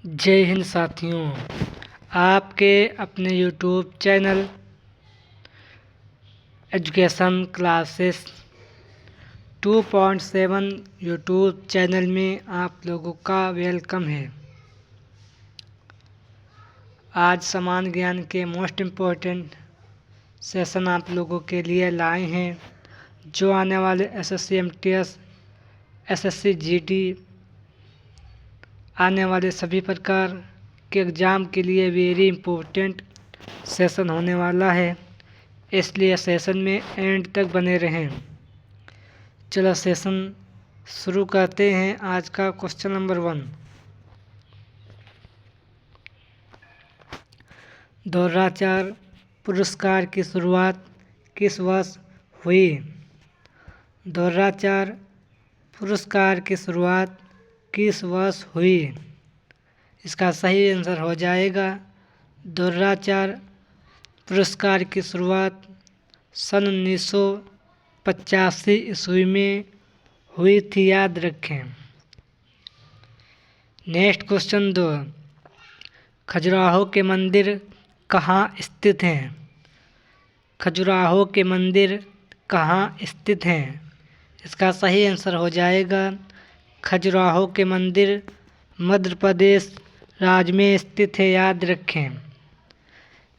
जय हिंद साथियों, आपके अपने YouTube channel education classes 2.7 YouTube channel में आप लोगों का वेलकम है। आज समान ज्ञान के मोस्ट इम्पोर्टेंट सेशन आप लोगों के लिए लाए हैं, जो आने वाले एसएससी एमटीएस, एसएससी जीडी आने वाले सभी प्रकार के एग्ज़ाम के लिए वेरी इम्पोर्टेंट सेशन होने वाला है, इसलिए सेशन में एंड तक बने रहें। चलो सेशन शुरू करते हैं। आज का क्वेश्चन नंबर 1, 2004 पुरस्कार की शुरुआत किस वर्ष हुई? 2004 पुरस्कार की शुरुआत किस वर्ष हुई? इसका सही आंसर हो जाएगा 2004 पुरस्कार की शुरुआत सन 1985 ईस्वी में हुई थी, याद रखें। नेक्स्ट क्वेश्चन 2, खजुराहो के मंदिर कहाँ स्थित हैं? खजुराहो के मंदिर कहाँ स्थित हैं? इसका सही आंसर हो जाएगा खजुराहो के मंदिर मध्य प्रदेश राज्य में स्थित है, याद रखें।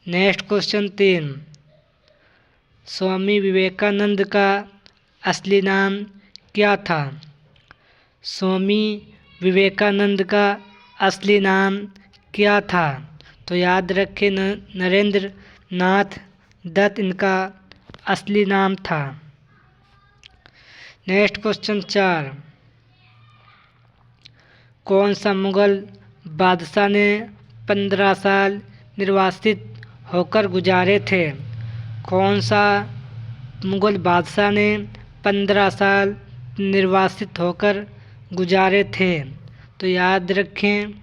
नेक्स्ट क्वेश्चन 3, स्वामी विवेकानंद का असली नाम क्या था? स्वामी विवेकानंद का असली नाम क्या था? तो याद रखें नरेंद्र नाथ दत्त इनका असली नाम था। नेक्स्ट क्वेश्चन 4, कौन सा मुगल बादशाह ने 15 साल निर्वासित होकर गुजारे थे? कौन सा मुगल बादशाह ने 15 साल निर्वासित होकर गुजारे थे? तो याद रखें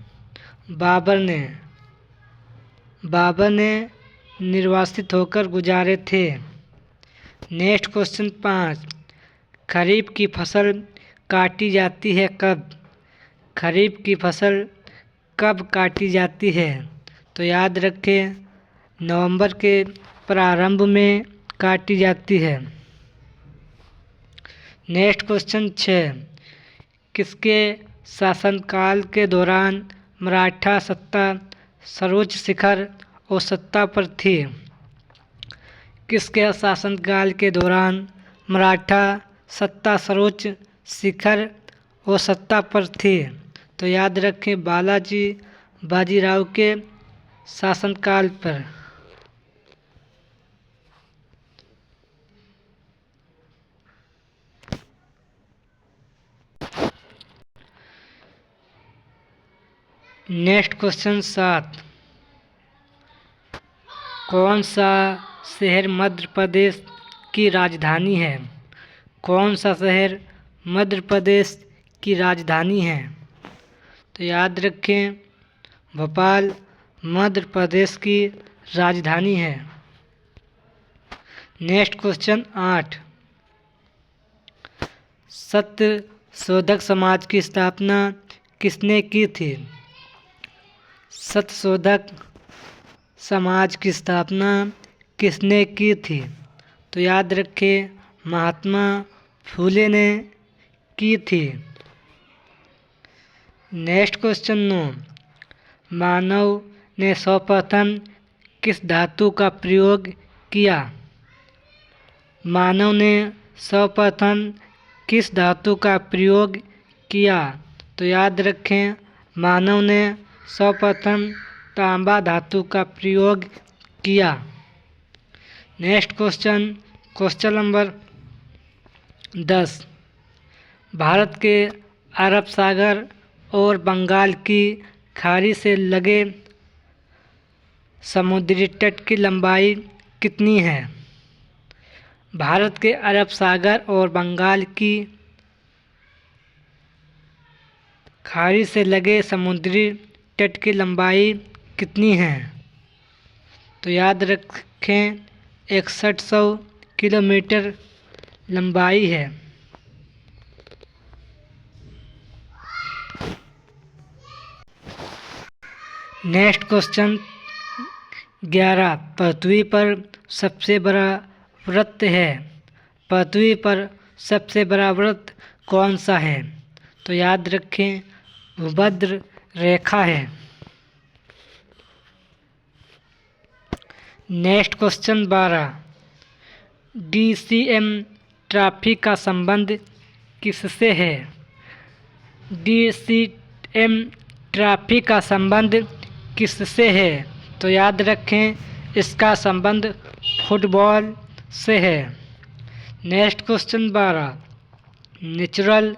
बाबर ने निर्वासित होकर गुजारे थे। नेक्स्ट क्वेश्चन 5, खरीफ की फसल काटी जाती है कब? खरीफ की फसल कब काटी जाती है? तो याद रखें नवंबर के प्रारंभ में काटी जाती है। नेक्स्ट क्वेश्चन 6, किसके शासनकाल के दौरान मराठा सत्ता सर्वोच्च शिखर और सत्ता पर थी? किसके शासनकाल के दौरान मराठा सत्ता सर्वोच्च शिखर और सत्ता पर थी? तो याद रखें बालाजी बाजीराव के शासनकाल पर। नेक्स्ट क्वेश्चन 7, कौन सा शहर मध्य प्रदेश की राजधानी है? कौन सा शहर मध्य प्रदेश की राजधानी है? तो याद रखें भोपाल मध्य प्रदेश की राजधानी है। नेक्स्ट क्वेश्चन 8, सत्यशोधक समाज की स्थापना किसने की थी? सत्यशोधक समाज की स्थापना किसने की थी? तो याद रखें महात्मा फूले ने की थी। नेक्स्ट क्वेश्चन 9, मानव ने सर्वप्रथम किस धातु का प्रयोग किया? मानव ने सर्वप्रथम किस धातु का प्रयोग किया? तो याद रखें मानव ने सर्वप्रथम तांबा धातु का प्रयोग किया। नेक्स्ट क्वेश्चन नंबर 10, भारत के अरब सागर और बंगाल की खाड़ी से लगे समुद्री तट की लंबाई कितनी है? भारत के अरब सागर और बंगाल की खाड़ी से लगे समुद्री तट की लंबाई कितनी है? तो याद रखें 6100 किलोमीटर लंबाई है। नेक्स्ट क्वेश्चन 11, पृथ्वी पर सबसे बड़ा वृत्त है। पृथ्वी पर सबसे बड़ा वृत्त कौन सा है? तो याद रखें, भूमध्य रेखा है। नेक्स्ट क्वेश्चन 12, DCM ट्रैफिक का संबंध किससे है? DCM ट्रैफिक का संबंध किससे है? तो याद रखें, इसका संबंध फुटबॉल से है। नेक्स्ट क्वेश्चन 12, नेचुरल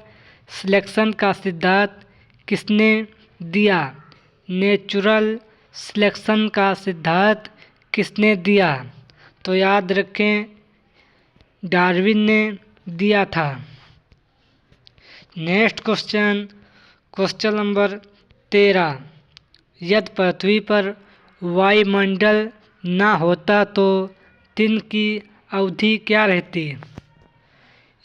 सिलेक्शन का सिद्धांत किसने दिया? नेचुरल सिलेक्शन का सिद्धांत किसने दिया? तो याद रखें, डार्विन ने दिया था। नेक्स्ट क्वेश्चन नंबर 13, यदि पृथ्वी पर वायुमंडल ना होता तो दिन की अवधि क्या रहती?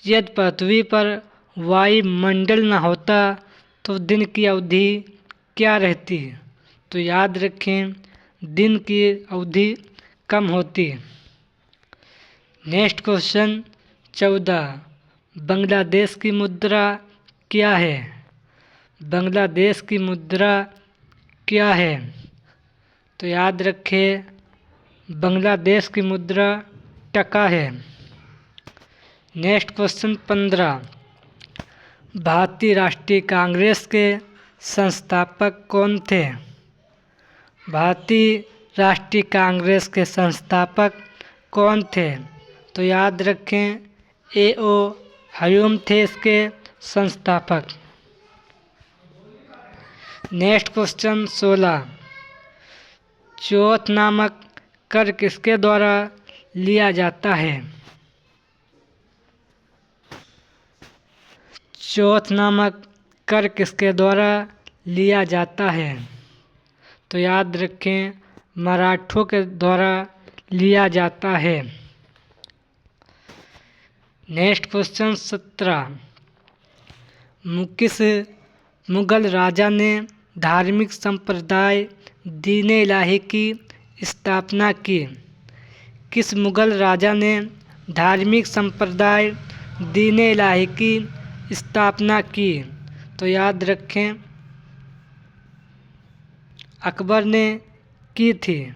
यदि पृथ्वी पर वायुमंडल ना होता तो दिन की अवधि क्या रहती? तो याद रखें, दिन की अवधि कम होती। नेक्स्ट क्वेश्चन 14, बांग्लादेश की मुद्रा क्या है? बांग्लादेश की मुद्रा क्या है? तो याद रखें, बांग्लादेश की मुद्रा टका है। नेक्स्ट क्वेश्चन 15, भारतीय राष्ट्रीय कांग्रेस के संस्थापक कौन थे? भारतीय राष्ट्रीय कांग्रेस के संस्थापक कौन थे? तो याद रखें, A.O. ह्यूम थे इसके संस्थापक। नेक्स्ट क्वेश्चन 16, चौथ नामक कर किसके द्वारा लिया जाता है? चौथ नामक कर किसके द्वारा लिया जाता है? तो याद रखें, मराठों के द्वारा लिया जाता है। नेक्स्ट क्वेश्चन 17, किस मुगल राजा ने धार्मिक संप्रदाय दीन इलाही की स्थापना की? किस मुगल राजा ने धार्मिक संप्रदाय दीन इलाही की स्थापना की? तो याद रखें, अकबर ने की थी।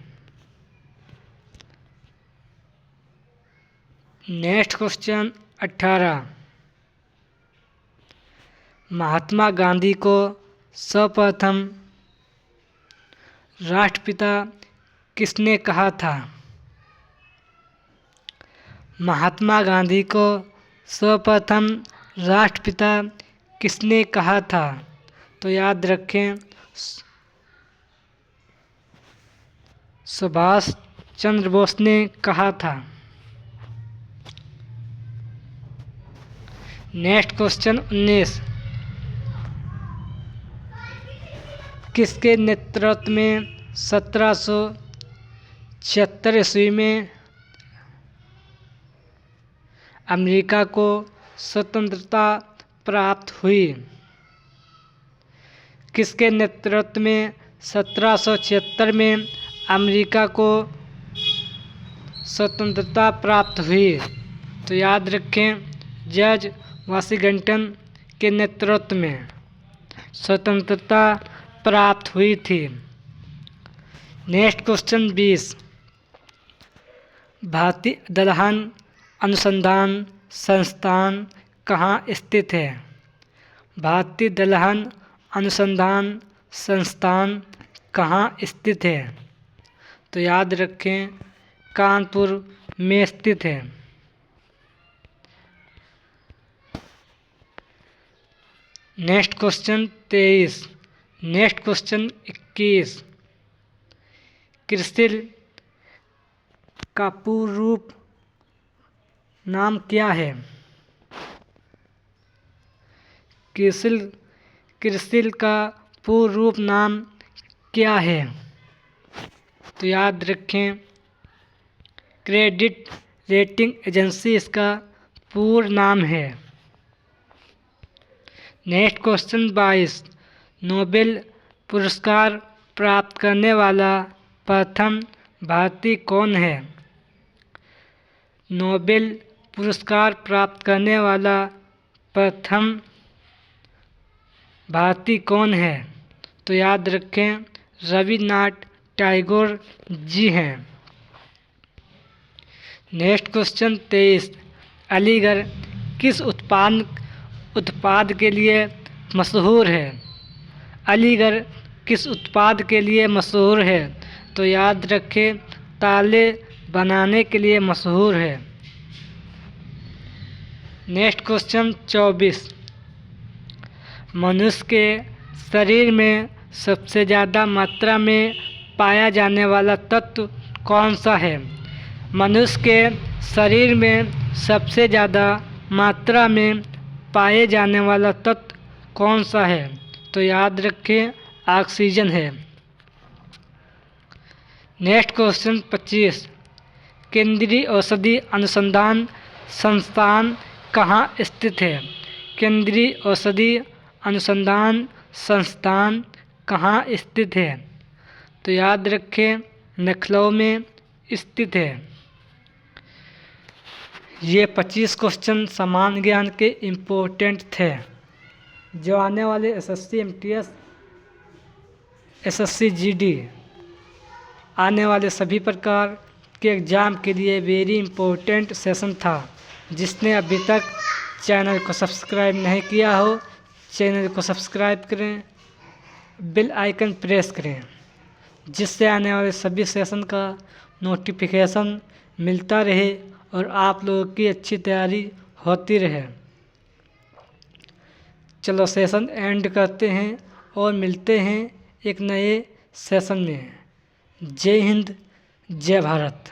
नेक्स्ट क्वेश्चन 18, महात्मा गांधी को सर्वप्रथम राष्ट्रपिता किसने कहा था? महात्मा गांधी को सर्वप्रथम राष्ट्रपिता किसने कहा था? तो याद रखें, सुभाष चंद्र बोस ने कहा था। नेक्स्ट क्वेश्चन 19, किसके नेतृत्व में 1776 ईस्वी में अमेरिका को स्वतंत्रता प्राप्त हुई? किसके नेतृत्व में 1776 में अमेरिका को स्वतंत्रता प्राप्त हुई? तो याद रखें, जॉर्ज वाशिंगटन के नेतृत्व में स्वतंत्रता प्राप्त हुई थी। नेक्स्ट क्वेश्चन 20, भारतीय दलहन अनुसंधान संस्थान कहाँ स्थित है? भारतीय दलहन अनुसंधान संस्थान कहाँ स्थित है? तो याद रखें, कानपुर में स्थित है। Next question 23, next question 21, CRISIL का पूर्ण रूप नाम क्या है? क्रिसिल का पूर्ण रूप नाम क्या है? तो याद रखें, क्रेडिट रेटिंग एजेंसी इसका पूर्ण नाम है। नेक्स्ट क्वेश्चन 22, नोबेल पुरस्कार प्राप्त करने वाला प्रथम भारतीय कौन है? नोबेल पुरस्कार प्राप्त करने वाला प्रथम भारतीय कौन है? तो याद रखें, रविन्द्रनाथ टैगोर जी हैं। नेक्स्ट क्वेश्चन 23, अलीगढ़ किस उत्पाद के लिए मशहूर है? अलीगढ़ किस उत्पाद के लिए मशहूर है? तो याद रखें, ताले बनाने के लिए मशहूर है। नेक्स्ट क्वेश्चन 24, मनुष्य के शरीर में सबसे ज़्यादा मात्रा में पाया जाने वाला तत्व कौन सा है? मनुष्य के शरीर में सबसे ज़्यादा मात्रा में पाए जाने वाला तत्व कौन सा है? तो याद रखें, ऑक्सीजन है। नेक्स्ट क्वेश्चन 25, केंद्रीय औषधि अनुसंधान संस्थान कहाँ स्थित है? केंद्रीय औषधि अनुसंधान संस्थान कहाँ स्थित है? तो याद रखें, लखनऊ में स्थित है। ये 25 क्वेश्चन सामान्य ज्ञान के इम्पोर्टेंट थे, जो आने वाले एसएससी एमटीएस, एसएससी जीडी आने वाले सभी प्रकार के एग्ज़ाम के लिए वेरी इम्पोर्टेंट सेशन था। जिसने अभी तक चैनल को सब्सक्राइब नहीं किया हो, चैनल को सब्सक्राइब करें, बेल आइकन प्रेस करें, जिससे आने वाले सभी सेशन का नोटिफिकेशन मिलता रहे और आप लोगों की अच्छी तैयारी होती रहे। चलो सेशन एंड करते हैं और मिलते हैं एक नए सेशन में। जय हिंद, जय भारत।